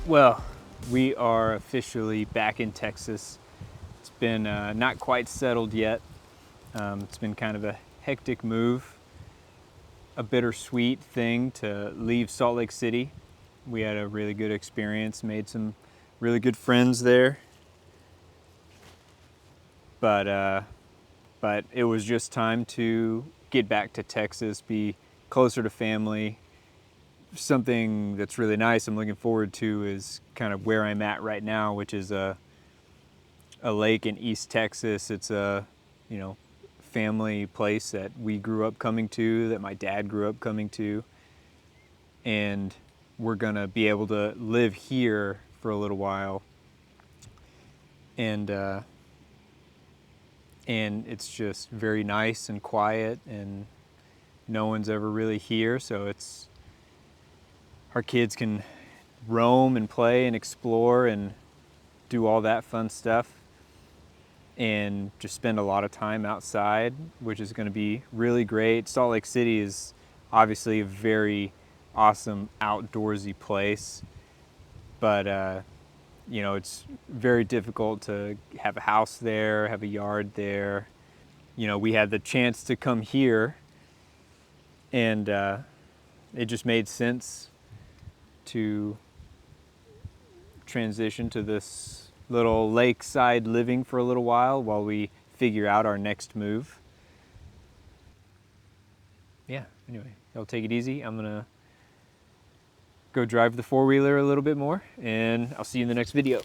Well, we are officially back in Texas. It's been not quite settled yet. It's been kind of a hectic move, a bittersweet thing to leave Salt Lake City. We had a really good experience, made some really good friends there, but but it was just time to get back to Texas, be closer to family. Something that's really nice I'm looking forward to is kind of where I'm at right now, which is a lake in East Texas. It's a, you know, family place that we grew up coming to, that my dad grew up coming to. And we're gonna be able to live here for a little while. And, uh, and it's just very nice and quiet, and no one's ever really here. So it's, our kids can roam and play and explore and do all that fun stuff, and just spend a lot of time outside, which is going to be really great. Salt Lake City is obviously a very awesome outdoorsy place, but you know, it's very difficult to have a house there, have a yard there. You know, we had the chance to come here, and it just made sense to transition to this little lakeside living for a little while we figure out our next move. Yeah, anyway, I'll take it easy. I'm gonna go drive the four-wheeler a little bit more, and I'll see you in the next video.